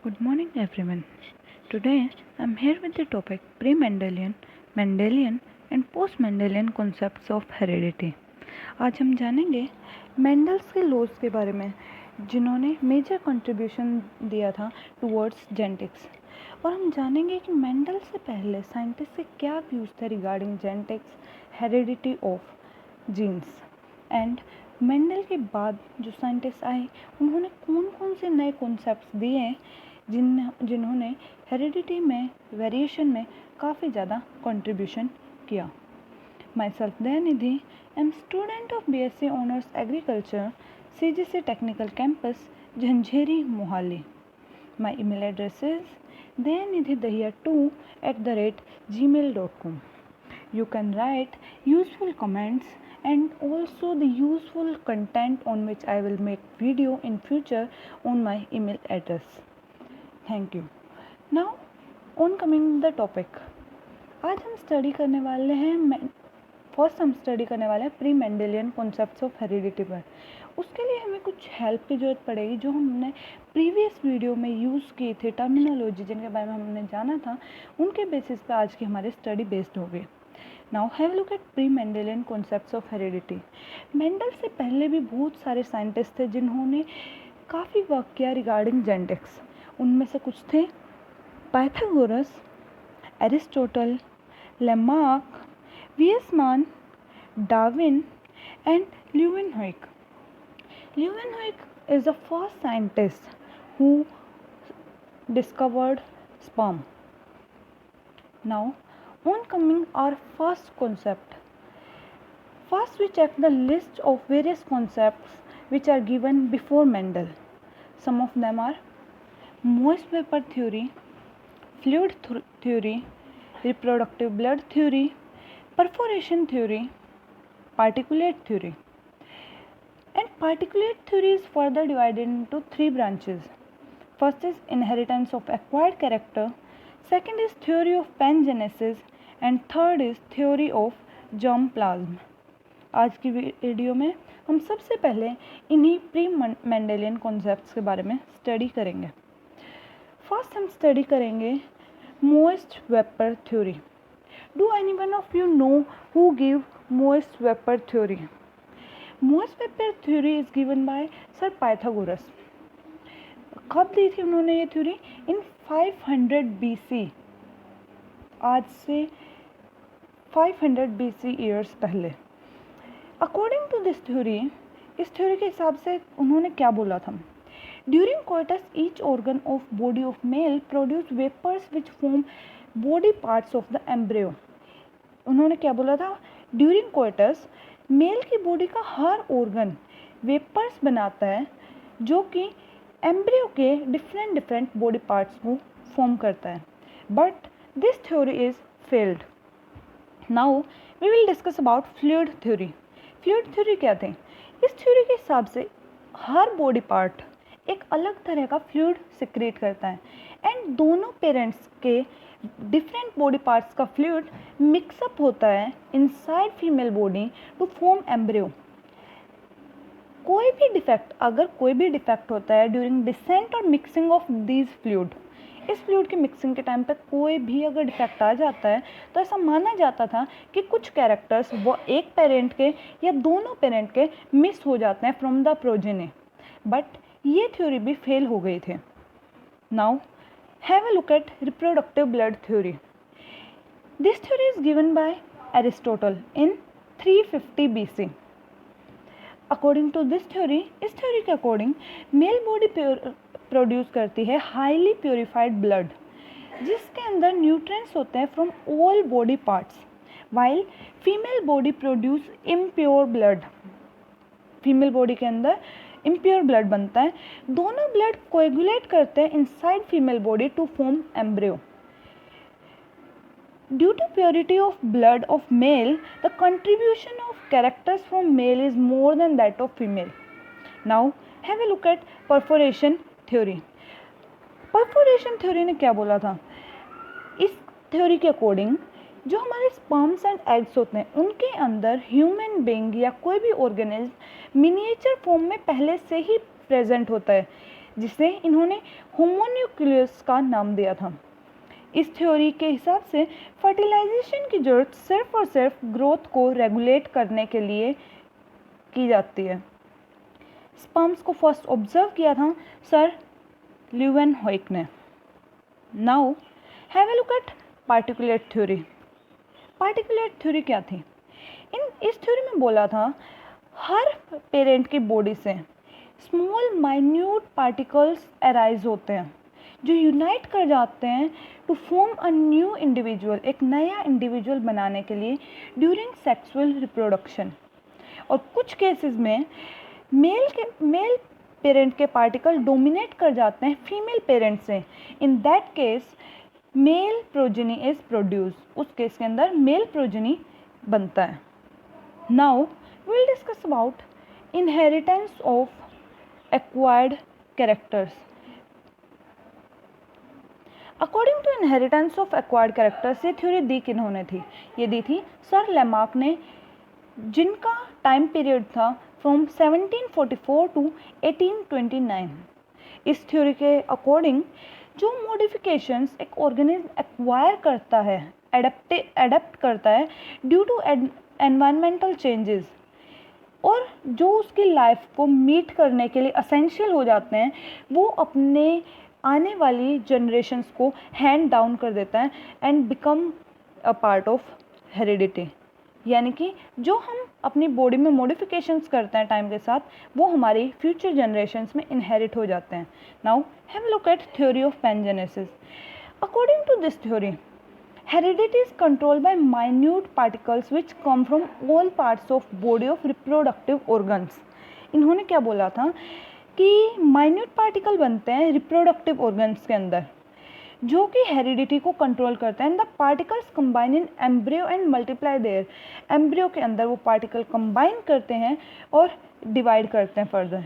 Good morning, everyone. Today I'm here with the topic pre-Mendelian, Mendelian and post-Mendelian concepts of heredity. आज हम जानेंगे Mendel's के laws के बारे में जिन्होंने मेजर कंट्रीब्यूशन दिया था टुवर्ड्स जेनेटिक्स, और हम जानेंगे कि मेंडल से पहले साइंटिस्ट के क्या व्यूज़ थे regarding genetics, heredity of genes, and Mendel के बाद जो साइंटिस्ट आए उन्होंने कौन कौन से नए कॉन्सेप्ट्स दिए जिन्होंने हेरिडिटी में वेरिएशन में काफ़ी ज़्यादा कंट्रीब्यूशन किया। Myself Dayanidhi, am student of BSc Honours Agriculture, CGC Technical Campus, Jhanjheri, Mohali. My email address is dayanidhidahiya2@gmail.com. You can write useful comments and also the useful content on which I will make video in future on my email address. Thank you. Now on coming the topic, आज हम study करने वाले हैं pre Mendelian concepts of heredity पर। उसके लिए हमें कुछ हेल्प की ज़रूरत पड़ेगी जो हमने प्रीवियस वीडियो में यूज़ की थी, टर्मिनोलॉजी जिनके बारे में हमने जाना था, उनके बेसिस पे आज की हमारी स्टडी बेस्ड होगी। Now have look eight pre Mendelian concepts of heredity. Mendel से पहले भी बहुत सारे साइंटिस्ट थे जिन्होंने काफ़ी वर्क किया रिगार्डिंग जेनेटिक्स। उनमें से कुछ थे Pythagoras, Aristotle, Lamarck, Weismann, Darwin, and Leeuwenhoek. Leeuwenhoek is the first scientist who discovered sperm. Now, on coming our first concept. First, we check the list of various concepts which are given before Mendel. Some of them are moist vapor theory, fluid theory, reproductive blood theory, perforation theory, particulate theory. And particulate theory is further divided into three branches. First is inheritance of acquired character, second is theory of pangenesis, and third is theory of germplasm. आज की video में हम सबसे पहले इन्हीं pre Mendelian concepts के बारे में स्टडी करेंगे। फर्स्ट हम स्टडी करेंगे moist vapour theory. Do anyone of you know who gave moist vapor theory? Moist vapor theory is given by Sir Pythagoras. कब दी थी उन्होंने ये थ्योरी? इन 500 BC, आज से 500 BC ईयर्स पहले। अकॉर्डिंग टू दिस थ्योरी, इस थ्योरी के हिसाब से उन्होंने क्या बोला था? During coitus each organ of body of male produce vapours which form body parts of the embryo. उन्होंने क्या बोला था? ड्यूरिंग कोइटस मेल की बॉडी का हर ऑर्गन वेपर्स बनाता है जो कि एम्ब्रियो के डिफरेंट बॉडी पार्ट्स को फॉर्म करता है। But this theory is failed. Now we will discuss about fluid theory. Fluid theory क्या थे? इस थ्योरी के हिसाब से हर बॉडी पार्ट एक अलग तरह का फ्लूइड सिक्रेट करता है एंड दोनों पेरेंट्स के डिफरेंट बॉडी पार्ट्स का फ्लूइड मिक्सअप होता है inside female body to form embryo. अगर कोई भी डिफेक्ट होता है ड्यूरिंग डिसेंट और मिक्सिंग ऑफ दीज फ्लूइड, इस फ्लूइड की मिक्सिंग के टाइम पे कोई भी अगर डिफेक्ट आ जाता है तो ऐसा माना जाता था कि कुछ कैरेक्टर्स वो एक पेरेंट के या दोनों पेरेंट के मिस हो जाते हैं फ्रॉम द प्रोजेनी। बट ये थ्योरी भी फेल हो गई थी। Now have a look at reproductive blood theory. This theory is given by Aristotle in 350 BC. According to this theory, इस theory के according मेल बॉडी प्रोड्यूस करती है highly purified blood जिसके अंदर न्यूट्रिएंट्स होते हैं from all body parts, while female body produce impure blood. Female body के अंदर इम्प्योर ब्लड बनता है। दोनों ब्लड कोएगुलेट करते हैं inside female body to form embryo. Due to purity of blood of male, the contribution of characters from male is more than that of female. Now have a look at perforation theory. Perforation theory ने क्या बोला था? इस theory के according जो हमारे sperms and eggs होते हैं उनके अंदर ह्यूमन बीइंग या कोई भी ऑर्गेनिज्म मिनिएचर फॉर्म में पहले से ही प्रेजेंट होता है। जिसे इन्होंने होमोन्यूक्लियस का नाम दिया था। इस थ्योरी के हिसाब से फर्टिलाइजेशन की जरूरत सिर्फ और सिर्फ ग्रोथ को रेगुलेट करने के लिए की जाती है। स्पर्म्स को फर्स्ट ऑब्जर्व किया था सर ल्यूवेनहोइक ने। Now have a look at particulate theory. Particulate theory क्या थी? इस थ्योरी में बोला था हर पेरेंट की बॉडी से स्मॉल माइन्यूट पार्टिकल्स अराइज होते हैं जो यूनाइट कर जाते हैं to form a new individual, एक नया इंडिविजुअल बनाने के लिए ड्यूरिंग सेक्सुअल रिप्रोडक्शन। और कुछ केसेस में मेल पेरेंट के पार्टिकल डोमिनेट कर जाते हैं फीमेल पेरेंट से। In that case male progeny is produce, उस केस के अंदर मेल प्रोजेनी बनता है। Now we will discuss about inheritance of acquired characters. According to inheritance of acquired characters, ये थ्योरी दी किन्होंने थी? ये दी थी सर लेमार्क ने, जिनका टाइम पीरियड था फ्रॉम 1744 टू 1829। इस थ्योरी के अकॉर्डिंग जो मॉडिफिकेशंस एक ऑर्गेनिज्म एक्वायर करता है, एडप्ट करता है ड्यू टू एनवायरमेंटल चेंजेस, और जो उसकी लाइफ को मीट करने के लिए असेंशियल हो जाते हैं, वो अपने आने वाली जनरेशन्स को हैंड डाउन कर देता है and become a part of heredity. यानी कि जो हम अपनी बॉडी में मॉडिफिकेशंस करते हैं टाइम के साथ, वो हमारी फ्यूचर जनरेशन्स में इनहेरिट हो जाते हैं। Now have a look at theory of pangenesis. According to this theory, heredity is controlled by minute particles which come from all parts of body of reproductive organs। इन्होंने क्या बोला था कि minute particle बनते हैं रिप्रोडक्टिव ऑर्गन्स के अंदर जो कि हेरिडिटी को कंट्रोल करते हैं। The particles combine in embryo and multiply there. Embryo के अंदर वो पार्टिकल कंबाइन करते हैं और डिवाइड करते हैं further.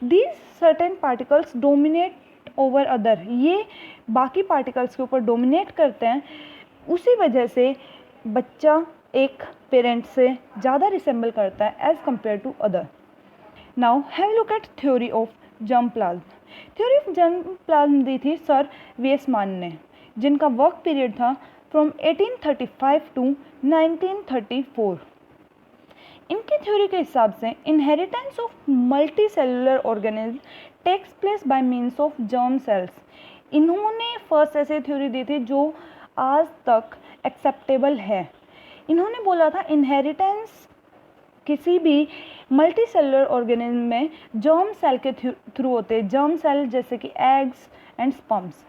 These certain particles dominate over other, ये बाकी पार्टिकल्स के ऊपर डोमिनेट करते हैं। उसी वजह से बच्चा एक पेरेंट से ज़्यादा रिसेंबल करता है as compare to other. Now have look at theory of germ plasm. Theory of germ plasm दी थी सर वेसमान ने, जिनका वर्क पीरियड था फ्रॉम 1835 टू 1934। इनकी थ्योरी के हिसाब से inheritance of multi cellular organism takes place by means of germ cells. इन्होंने फर्स्ट ऐसे थ्योरी दी थी जो आज तक एक्सेप्टेबल है। इन्होंने बोला था इनहेरिटेंस किसी भी मल्टी सेलुलर ऑर्गेनिज्म में जर्म सेल के थ्रू होते हैं, जर्म सेल जैसे कि eggs and sperms.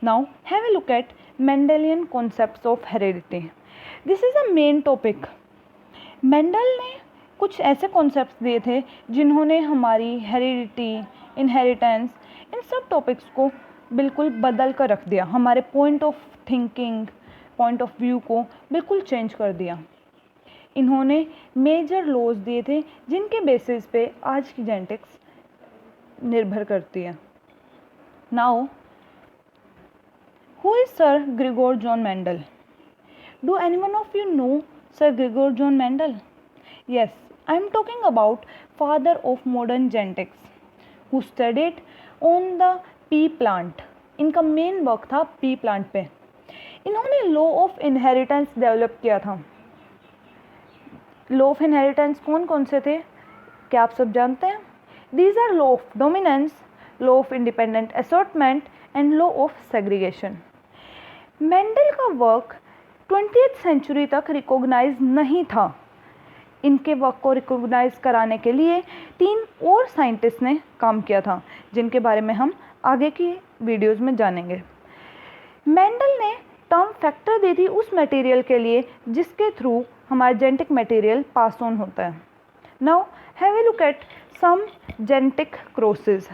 Now have a look eight Mendelian concepts of heredity. This is a main topic. Mendel ने कुछ ऐसे कॉन्सेप्ट्स दिए थे जिन्होंने हमारी हेरिडिटी, इनहेरिटेंस, इन सब टॉपिक्स को बिल्कुल बदल कर रख दिया। हमारे point of thinking, point of view को बिल्कुल चेंज कर दिया। इन्होंने मेजर लॉज दिए थे जिनके बेसिस पे आज की जेनेटिक्स निर्भर करती है। Now who is sir Grigor John Mendel? Do anyone of you no sir Grigor John Mendel? Yes, I am talking about father of modern genetics who studied on the P plant. इनका main work था P plant पे। इन्होंने law of inheritance develop किया था। Law of inheritance कौन कौन से थे, क्या आप सब जानते हैं? These are law of dominance, law of independent assortment and law of segregation. Mendel का वर्क 20th सेंचुरी तक रिकॉग्नाइज नहीं था। इनके वर्क को रिकॉग्नाइज कराने के लिए 3 और साइंटिस्ट ने काम किया था, जिनके बारे में हम आगे की वीडियोज़ में जानेंगे। मेंडल ने टर्म फैक्टर दी थी उस मटेरियल के लिए जिसके थ्रू हमारा जेनेटिक मटेरियल पास ऑन होता है। Now have a look at some genetic crosses.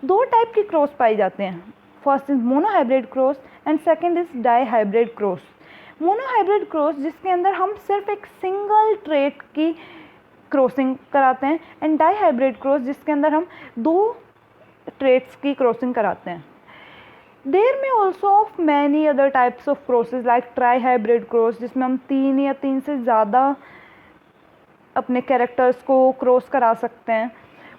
2 type की क्रॉस पाई जाते हैं। First is monohybrid cross and second is dihybrid cross. Monohybrid cross जिसके अंदर हम सिर्फ एक सिंगल ट्रेट की क्रॉसिंग कराते हैं, एंड डाईहाइब्रिड क्रॉस जिसके अंदर हम 2 ट्रेट्स की क्रॉसिंग कराते हैं। देयर में also of many other types of crosses like try-hybrid cross, जिसमें हम 3 या 3 से ज़्यादा अपने कैरेक्टर्स को क्रॉस करा सकते हैं।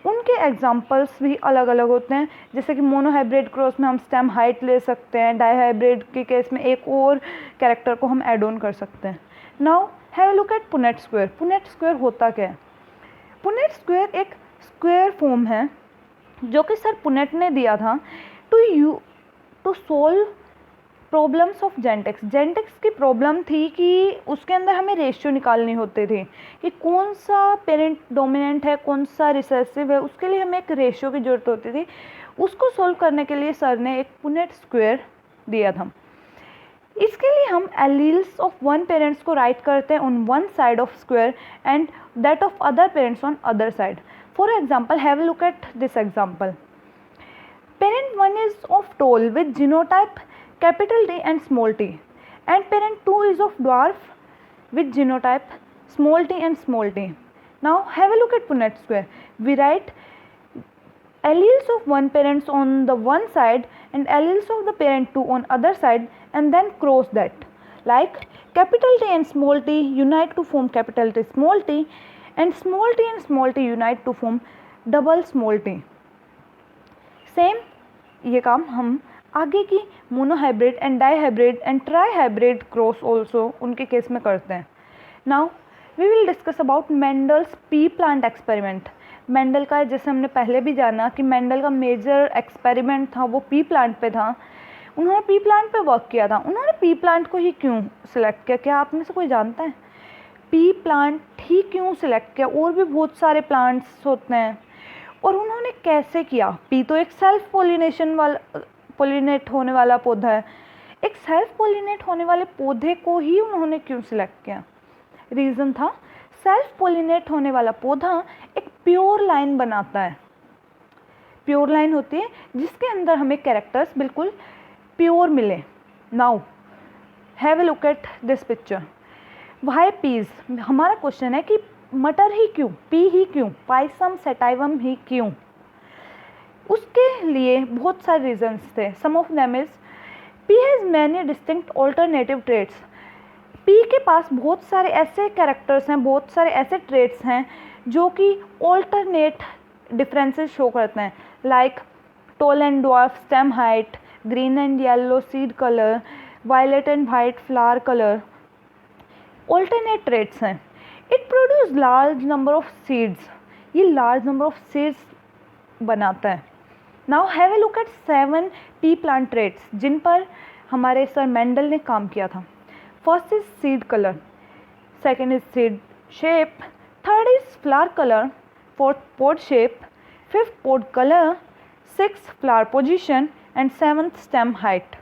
उनके एग्जाम्पल्स भी अलग अलग होते हैं, जैसे कि मोनोहाइब्रिड क्रॉस में हम स्टेम हाइट ले सकते हैं, डाईहाइब्रिड के केस में एक और कैरेक्टर को हम ऐड ऑन कर सकते हैं। Now have a look eight Punnett square. Punnett square होता क्या है? पुनेट स्क्वायर एक स्क्वायर फॉर्म है जो कि सर पुनेट ने दिया था टू सोल्व प्रॉब्लम्स ऑफ जेंटेक्स। जेंटेक्स की प्रॉब्लम थी कि उसके अंदर हमें रेशियो निकालनी होती थी कि कौन सा पेरेंट डोमिनेंट है, कौन सा रिसेसिव है, उसके लिए हमें एक रेशियो की ज़रूरत होती थी। उसको सोल्व करने के लिए सर ने एक पुनेट स्क्वायर दिया था। इसके लिए हम एलील्स ऑफ वन पेरेंट्स को राइट करते हैं on one side of square and that of other parents on other side. For example, have a look at this example. Parent 1 is of tall with genotype capital T and small t, and parent 2 is of dwarf with genotype small t and small t. Now have a look at Punnett square. We write alleles of one parents on the one side and alleles of the parent 2 on other side, and then cross that. Like capital T and small t unite to form capital T small t, and small t and small t unite to form double small t. Same ये काम हम आगे की monohybrid and dihybrid and trihybrid cross also उनके केस में करते हैं। Now we will discuss about Mendel's pea plant experiment. Mendel का, जैसे हमने पहले भी जाना कि मेंडल का मेजर एक्सपेरिमेंट था वो पी प्लांट पे था। उन्होंने पी प्लांट पे वर्क किया था। उन्होंने पी प्लांट को ही क्यों सिलेक्ट किया? क्या आप में से कोई जानता है पी प्लांट ही क्यों सिलेक्ट किया? और भी बहुत सारे प्लांट्स होते हैं, और उन्होंने कैसे किया? पी तो एक सेल्फ पॉलिनेट होने वाला पौधा है। एक सेल्फ पॉलिनेट होने वाले पौधे को ही उन्होंने क्यों सिलेक्ट किया? रीज़न था सेल्फ पॉलिनेट होने वाला पौधा एक प्योर लाइन बनाता है। प्योर लाइन होती है जिसके अंदर हमें कैरेक्टर्स बिल्कुल प्योर मिले। Now have a look at this picture. Why peas? हमारा क्वेश्चन है कि मटर ही क्यों, पी ही क्यों, पाइसम सेटाइवम ही क्यों? उसके लिए बहुत सारे रीजंस थे। Some of them is P has many distinct alternative traits. P के पास बहुत सारे ऐसे कैरेक्टर्स हैं, बहुत सारे ऐसे ट्रेट्स हैं जो कि ऑल्टरनेट डिफरेंसेस शो करते हैं, like tall and dwarf stem height, green and yellow seed colour, violet and white flower colour. Alternate traits हैं। It produce large number of seeds. ये लार्ज नंबर ऑफ सीड्स बनाता है। Now have a look at 7 P plant traits जिन पर हमारे sir Mendel ने काम किया था। First is seed colour, second is seed shape, third is flower colour, fourth pod shape, fifth pond colour, sixth flower position and seventh stem height.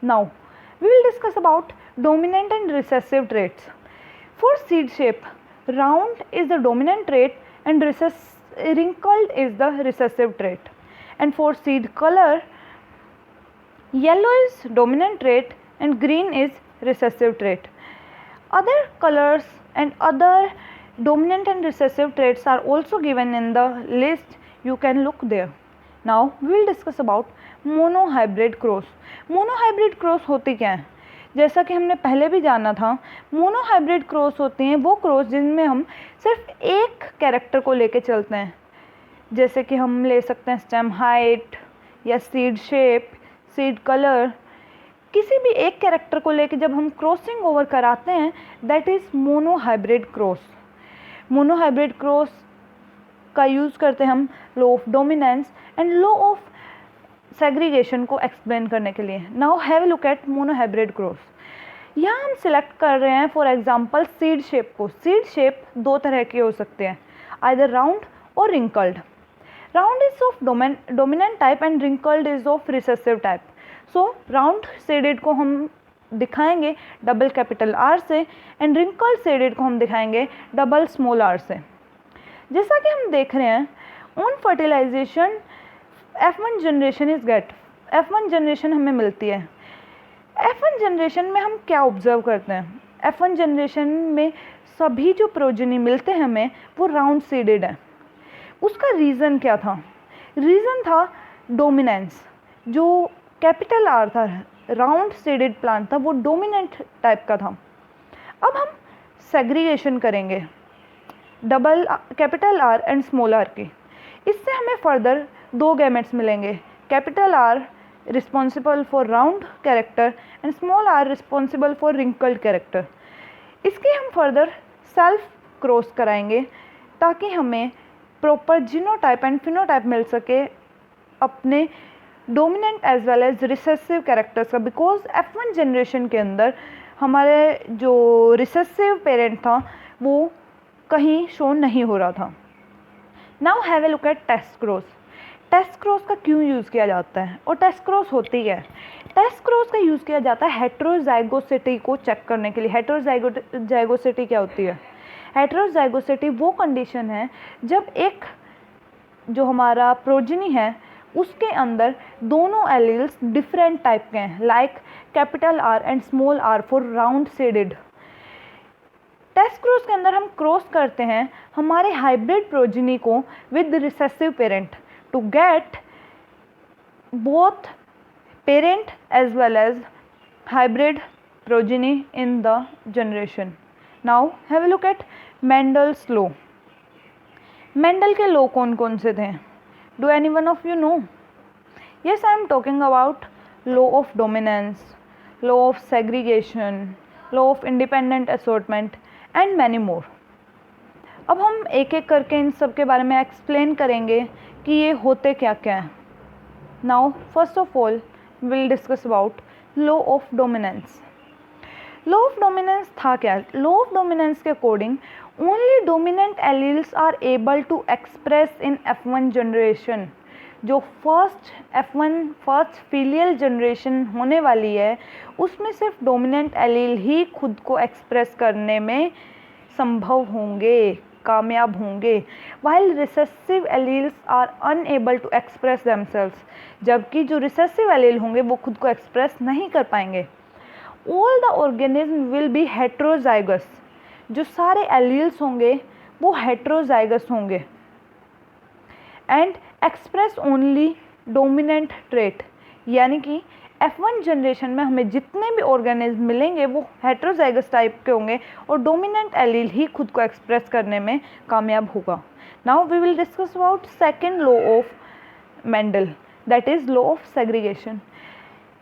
Now we will discuss about dominant and recessive traits. For seed shape, round is the dominant trait and wrinkled is the recessive trait. And for seed color, yellow is dominant trait and green is recessive trait. Other colors and other dominant and recessive traits are also given in the list. You can look there. Now we will discuss about monohybrid cross. Monohybrid cross होती क्या है? जैसा कि हमने पहले भी जाना था, मोनोहाइब्रिड क्रॉस होती हैं वो क्रॉस जिनमें हम सिर्फ एक कैरेक्टर को लेके चलते हैं. जैसे कि हम ले सकते हैं स्टेम हाइट या सीड शेप, सीड कलर. किसी भी एक कैरेक्टर को लेके जब हम क्रॉसिंग ओवर कराते हैं, that is monohybrid cross. Monohybrid cross का यूज़ करते हैं हम law of dominance and law of segregation को एक्सप्लेन करने के लिए. Now have a look eight monohybrid cross. यहाँ हम सिलेक्ट कर रहे हैं फॉर एग्जांपल सीड शेप को. सीड शेप दो तरह के हो सकते हैं, आइदर राउंड और wrinkled. Round is of dominant type and wrinkled is of recessive type. So round seeded को हम दिखाएंगे डबल कैपिटल आर से एंड रिंकल्ड सीडेड को हम दिखाएंगे डबल स्मॉल आर से. जैसा कि हम देख रहे हैं on fertilisation F1 generation is get. F1 generation हमें मिलती है. F1 जनरेशन में हम क्या ऑब्जर्व करते हैं? F1 जनरेशन में सभी जो प्रोजेनी मिलते हैं हमें वो राउंड सीडेड है. उसका रीज़न क्या था? रीज़न था डोमिनेंस. जो कैपिटल आर था, राउंड सीडेड प्लांट था, वो डोमिनेंट टाइप का था. अब हम सेग्रीगेशन करेंगे double capital R and small r की. इससे हमें फर्दर 2 गैमेट्स मिलेंगे, capital R responsible for round character and small r responsible for wrinkled character. इसके हम फर्दर सेल्फ क्रॉस कराएंगे ताकि हमें प्रॉपर जीनोटाइप एंड फिनोटाइप मिल सके अपने dominant as well as recessive characters का, बिकॉज F1 जनरेशन के अंदर हमारे जो रिसेसिव पेरेंट था वो कहीं शो नहीं हो रहा था। Now have a look at test cross. Test cross का क्यों यूज़ किया जाता है और टेस्ट क्रॉस होती है? टेस्ट क्रॉस का यूज़ किया जाता है हेटेरोजाइगोसिटी को चेक करने के लिए। हेटेरोजाइगोसिटी क्या होती है? हेटेरोजाइगोसिटी वो कंडीशन है जब एक जो हमारा प्रोजेनी है उसके अंदर दोनों एलील्स डिफरेंट टाइप के हैं, like capital R and small r for round seeded. Test cross के अंदर हम क्रॉस करते हैं हमारे हाइब्रिड प्रोजेनी को with recessive parent to get both parent as well as hybrid progeny in the generation. Now have a look at Mendel's law. Mendel के law कौन कौन से थे? Do any one of you know? Yes, I am talking about law of dominance, law of segregation, law of independent assortment and many more. अब हम एक एक करके इन सब के बारे में एक्सप्लेन करेंगे कि ये होते क्या क्या हैं। Now, first of all, we will discuss about law of dominance. Law of dominance था क्या? Law of dominance के according only dominant alleles are able to express in F1 generation. जो फर्स्ट फीलियल जनरेशन होने वाली है उसमें सिर्फ dominant allele ही खुद को एक्सप्रेस करने में संभव होंगे, कामयाब होंगे, while recessive alleles are unable to express themselves, जबकि जो रिसेसिव एलील होंगे वो खुद को एक्सप्रेस नहीं कर पाएंगे। All the organism will be heterozygous, जो सारे एलील्स होंगे वो हेट्रोजाइगस होंगे and express only dominant trait, यानी कि F1 जनरेशन में हमें जितने भी ऑर्गेनिज्म मिलेंगे वो हेट्रोजाइगस टाइप के होंगे और डोमिनेंट एलील ही खुद को एक्सप्रेस करने में कामयाब होगा। Now we will discuss about second law of Mendel, that is law of segregation.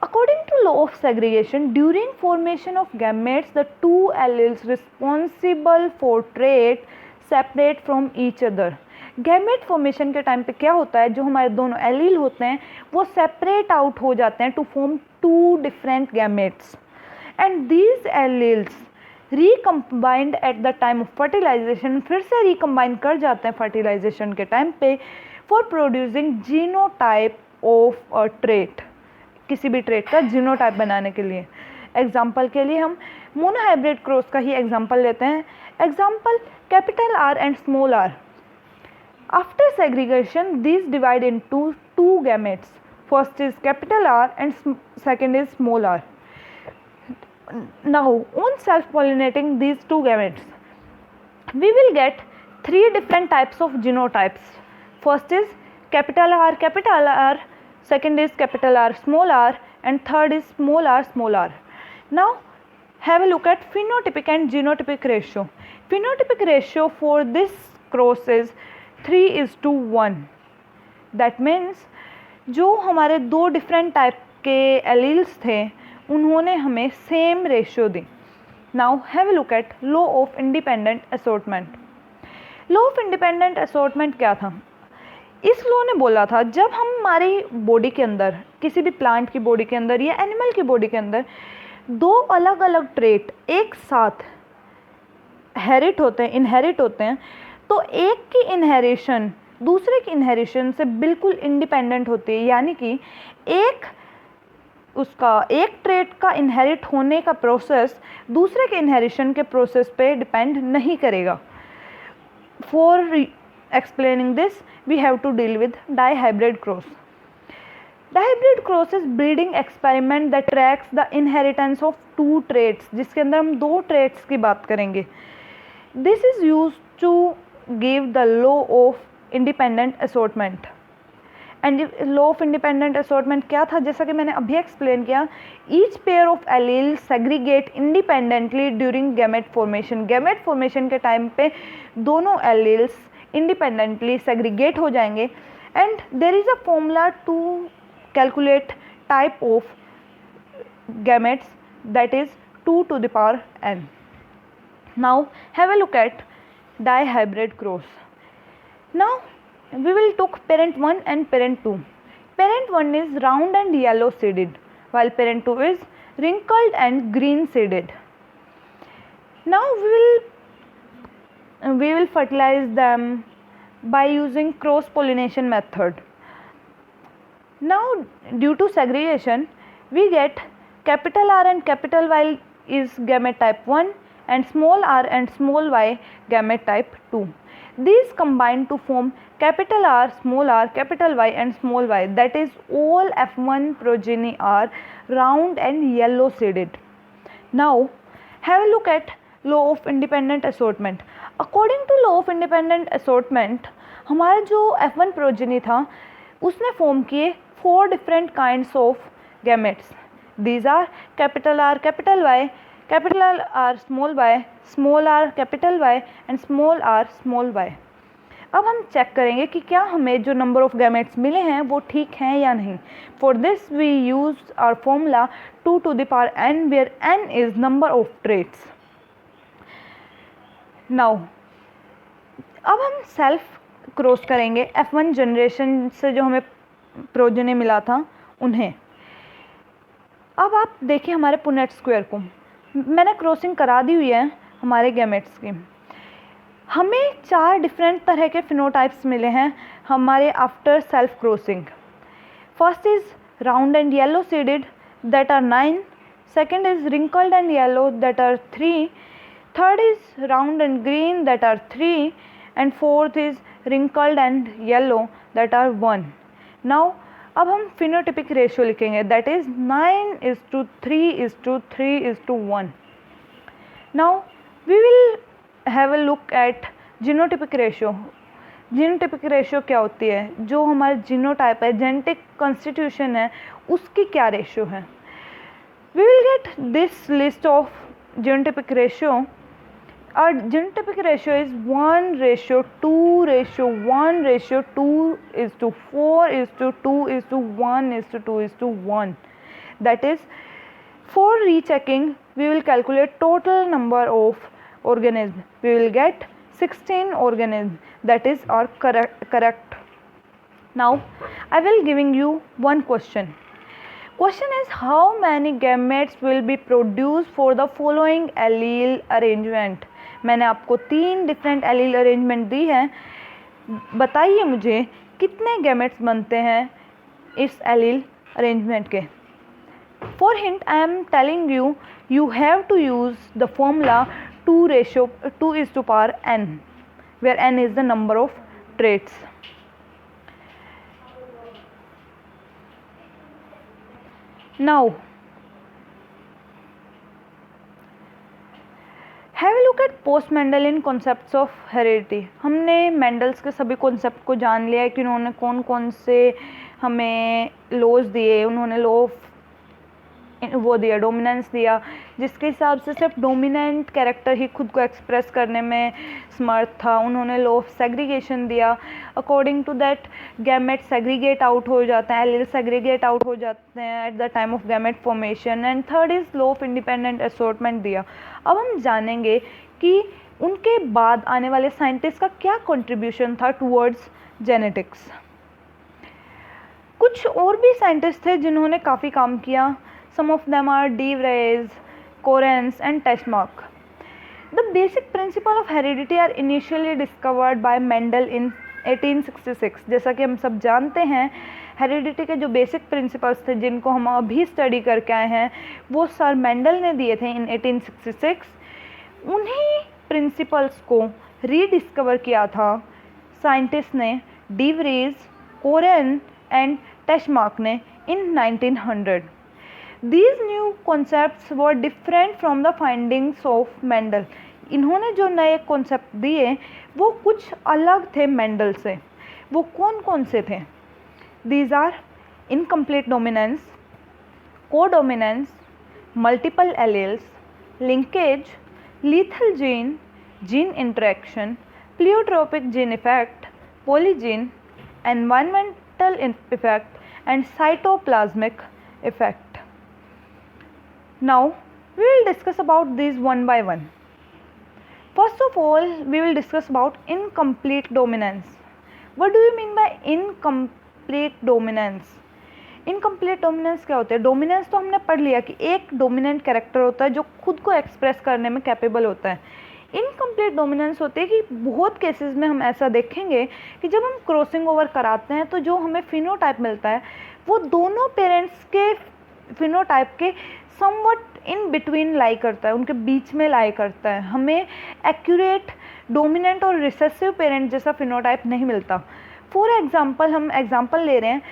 According to law of segregation, during formation of gametes, the two alleles responsible for trait separate from each other. Gamete formation के time पे क्या होता है, जो हमारे दोनों allele होते हैं वो सेपरेट आउट हो जाते हैं to form 2 different gametes and these alleles recombined at the time of fertilisation, फिर से रिकम्बाइन कर जाते हैं फर्टिलाइजेशन के टाइम पे for producing genotype of a trait, किसी भी ट्रेट का जीनोटाइप बनाने के लिए। एग्जाम्पल के लिए हम मोनोहाइब्रिड क्रॉस का ही एग्जाम्पल लेते हैं। Example capital R and small r. After segregation, these divide into 2 gametes. First is capital R and second is small r. Now, on self-pollinating these 2 gametes, we will get 3 different types of genotypes. First is capital R, second is capital R, small r, and third is small r. Now, have a look at phenotypic and genotypic ratio. Phenotypic ratio for this cross is 3:1. That means जो हमारे 2 different type के alleles थे उन्होंने हमें same ratio the. Now have a look eight law of independent assortment. Law of independent assortment क्या था? इस law ने बोला था जब हम हमारी बॉडी के अंदर, किसी भी प्लांट की बॉडी के अंदर या एनिमल की बॉडी के अंदर 2 अलग अलग ट्रेट एक साथ इनहेरिट होते हैं तो एक की इनहेरिशन दूसरे की इनहेरिशन से बिल्कुल इंडिपेंडेंट होती है, यानी कि एक ट्रेट का इनहेरिट होने का प्रोसेस दूसरे के इनहेरिशन के प्रोसेस पे डिपेंड नहीं करेगा। For explaining this we have to deal with dihybrid cross. Dihybrid cross is breeding experiment that tracks the inheritance of 2 traits, जिसके अंदर हम 2 ट्रेट्स की बात करेंगे। This is used to give the law of independent assortment. And law of independent assortment क्या था? जैसा कि मैंने अभी एक्सप्लेन किया, each pair of alleles segregate independently during gamete formation. gamete formation के टाइम पे दोनों alleles independently segregate हो जाएंगे. And there is a formula to calculate type of gametes, that is 2 to the power n. Now have a look at dihybrid cross. Now we will talk parent 1 and parent 2. Parent 1 is round and yellow seeded, while parent 2 is wrinkled and green seeded. Now we will fertilize them by using cross pollination method. Now due to segregation we get capital R and capital Y is gamete type 1 and small r and small y gamete type 2. These combine to form capital R, small r, capital Y and small y, that is all F1 progeny are round and yellow seeded. Now have a look at law of independent assortment. According to law of independent assortment, हमारा जो F1 progeny था उसने form किए 4 different kinds of gametes. These are capital R, capital Y, capital R, small r, capital Y and small r, small y. अब हम check करेंगे कि क्या हमें जो नंबर ऑफ गैमेट्स मिले हैं वो ठीक हैं या नहीं. For this we use our formula 2 to the power n, where n is number of traits. Now अब हम सेल्फ क्रॉस करेंगे F1 जनरेशन से जो हमें प्रोजेनी मिला था उन्हें. अब आप देखिए हमारे पुनेट स्क्वायर को मैंने क्रॉसिंग करा दी हुई है हमारे गैमेट्स की. हमें 4 डिफरेंट तरह के फिनोटाइप्स मिले हैं हमारे after self crossing. First is round and yellow seeded that are 9. Second is wrinkled and yellow that are 3. Third is round and green that are 3. And fourth is wrinkled and yellow that are 1. Now अब हम phenotypic ratio लिखेंगे that is 9:3:3:1. Now we will have a look at genotypic ratio. Genotypic ratio क्या होती है, जो हमारा genotype है, genetic constitution है, उसकी क्या रेशियो है. We will get this list of genotypic ratio. Our genotypic ratio is 1:2:1:2:4:2:1:2:1. That is, for rechecking, we will calculate total number of organisms. We will get 16 organisms. That is our correct. Now, I will giving you one question. Question is how many gametes will be produced for the following allele arrangement. मैंने आपको 3 different allele arrangement दी है. बताइए मुझे कितने gametes बनते हैं इस allele arrangement के. For hint I am telling you have to use the formula 2:n, where n is the number of traits. Now have a look at post Mendelian concepts of heredity. हमने Mendel's के सभी concept को जान लिया है कि उन्होंने कौन कौन से हमें लॉज दिए. उन्होंने लॉ ऑफ वो दिया, डोमिनेंस दिया, जिसके हिसाब से सिर्फ डोमिनेंट कैरेक्टर ही खुद को एक्सप्रेस करने में समर्थ था. उन्होंने लॉ ऑफ सेग्रीगेशन दिया. According to that gamete segregate out हो जाते हैं, एलील सेग्रीगेट आउट हो जाते हैं at the time of gamete formation. And third is law of independent assortment दिया. अब हम जानेंगे कि उनके बाद आने वाले साइंटिस्ट का क्या कंट्रीब्यूशन था टूवर्ड्स जेनेटिक्स. कुछ और भी साइंटिस्ट थे जिन्होंने काफ़ी काम किया. Some of them are De Vries, Correns and Teschmark. The basic principle of heredity are initially discovered by Mendel in 1866. जैसा कि हम सब जानते हैं हेरिडिटी के जो बेसिक प्रिंसिपल्स थे जिनको हम अभी स्टडी करके आए हैं वो सर मेंडल ने दिए थे इन 1866. उन्हीं प्रिंसिपल्स को रीडिस्कवर किया था साइंटिस्ट ने De Vries, Corren एंड टेशमार्क ने इन 1900. These new concepts were different from the findings of Mendel. इन्होंने जो नए कॉन्सेप्ट दिए वो कुछ अलग थे मेंडल से. वो कौन कौन से थे? These are incomplete dominance, codominance, multiple alleles, linkage, lethal gene, gene interaction, pleiotropic gene effect, polygene, environmental effect, and cytoplasmic effect. Now we will discuss about these one by one. First of all, we will discuss about incomplete dominance. What do you mean by incomplete dominance? Incomplete dominance क्या होता है? Dominance तो हमने पढ़ लिया कि एक dominant character होता है जो खुद को एक्सप्रेस करने में कैपेबल होता है. इनकम्प्लीट डोमिनेंस होते हैं कि बहुत केसेस में हम ऐसा देखेंगे कि जब हम क्रॉसिंग ओवर कराते हैं तो जो हमें फिनोटाइप मिलता है वो दोनों पेरेंट्स के फिनोटाइप के समवट इन बिटवीन लाई करता है, उनके बीच में लाई करता है. हमें एक्यूरेट डोमिनेंट और रिसेसिव पेरेंट जैसा फिनोटाइप नहीं मिलता. फॉर एग्जांपल, हम एग्जांपल ले रहे हैं,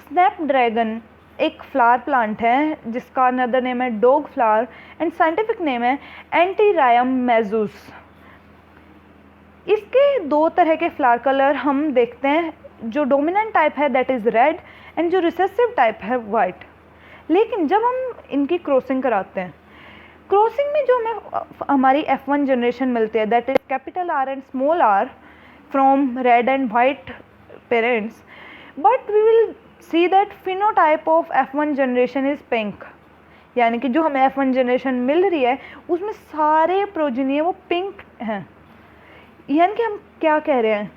स्नैपड्रैगन एक फ्लावर प्लांट है जिसका अनदर नेम है dog flower and scientific name है एंटीरायम मैजूस. इसके दो तरह के फ्लावर कलर हम देखते हैं. जो डोमिनेंट टाइप है दैट इज़ रेड एंड जो रिसेसिव टाइप है वाइट. लेकिन जब हम इनकी क्रॉसिंग कराते हैं, क्रॉसिंग में जो हमें हमारी F1 जनरेशन मिलती है that is capital R and small r from red and white parents, but we will see that phenotype of F1 generation is pink. यानी कि जो हमें F1 जनरेशन मिल रही है उसमें सारे प्रोजेनी वो पिंक हैं. यानी कि हम क्या कह रहे हैं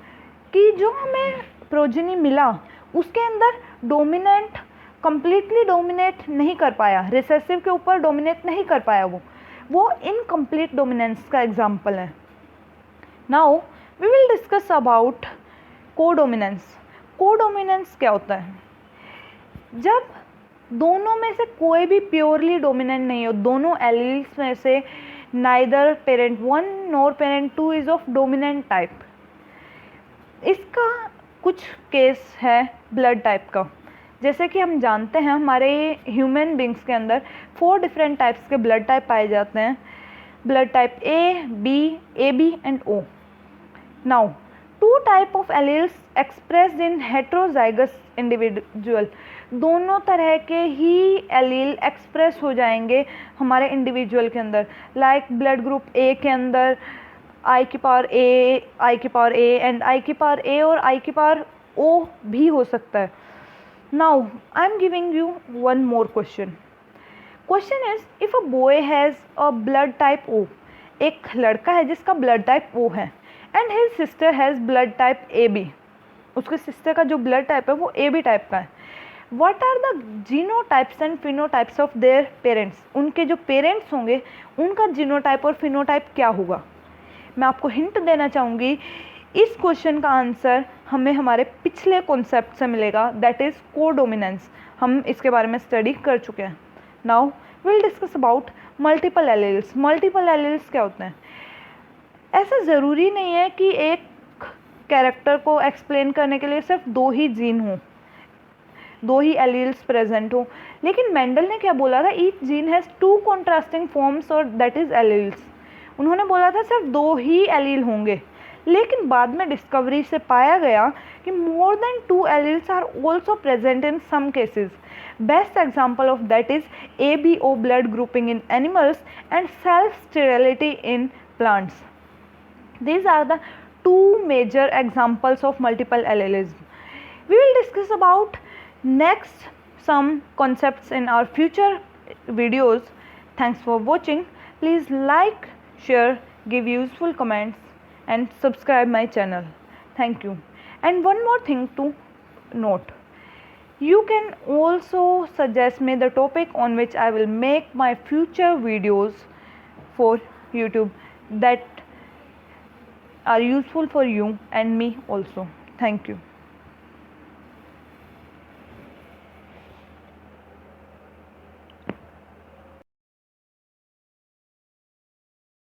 कि जो हमें प्रोजेनी मिला उसके अंदर डोमिनेंट कंप्लीटली डोमिनेट नहीं कर पाया, रिसेसिव के ऊपर डोमिनेट नहीं कर पाया, वो इनकम्प्लीट डोमिनेंस का एग्जाम्पल है. Now we will discuss about codominance. Codominance क्या होता है? जब दोनों में से कोई भी प्योरली डोमिनेंट नहीं हो, दोनों एलील्स में से neither parent 1 nor parent 2 is of dominant type. इसका कुछ केस है ब्लड टाइप का. जैसे कि हम जानते हैं हमारे ह्यूमन बींग्स के अंदर 4 डिफरेंट टाइप्स के ब्लड टाइप पाए जाते हैं. Blood type A, B, AB and O. Now 2 type of alleles expressed in heterozygous individual. दोनों तरह के ही एलील एक्सप्रेस हो जाएंगे हमारे इंडिविजुअल के अंदर. लाइक ब्लड ग्रुप A के अंदर I की पावर A एंड I की पावर A और I की पावर O भी हो सकता है. Now I am giving you one more question. Question is, if a boy has a blood type O, एक लड़का है जिसका blood type O है, and his sister has blood type AB, उसके सिस्टर का जो blood type है वो AB टाइप का है. What are the genotypes and phenotypes of their parents? उनके जो पेरेंट्स होंगे उनका जीनोटाइप और फिनोटाइप क्या होगा? मैं आपको हिंट देना चाहूँगी. इस क्वेश्चन का आंसर हमें हमारे पिछले कॉन्सेप्ट से मिलेगा दैट इज़ कोडोमिनेंस. हम इसके बारे में स्टडी कर चुके हैं. Now will discuss about multiple alleles. Multiple alleles क्या होते हैं? ऐसा ज़रूरी नहीं है कि एक कैरेक्टर को एक्सप्लेन करने के लिए सिर्फ 2 ही जीन हों, 2 ही एलील्स प्रेजेंट हो. लेकिन मेंडल ने क्या बोला था? Each gene has 2 contrasting forms और दैट इज़ एलील्स. उन्होंने बोला था सिर्फ 2 ही एलील होंगे. लेकिन बाद में डिस्कवरी से पाया गया कि more than 2 alleles are also present in some cases. Best example of that is ABO blood grouping in animals and self sterility in plants. These are the 2 major examples of multiple allelism. We will discuss about next some concepts in our future videos. Thanks for watching. Please like, share, give useful comments and subscribe my channel. Thank you. And one more thing to note, you can also suggest me the topic on which I will make my future videos for YouTube that are useful for you and me also. Thank you.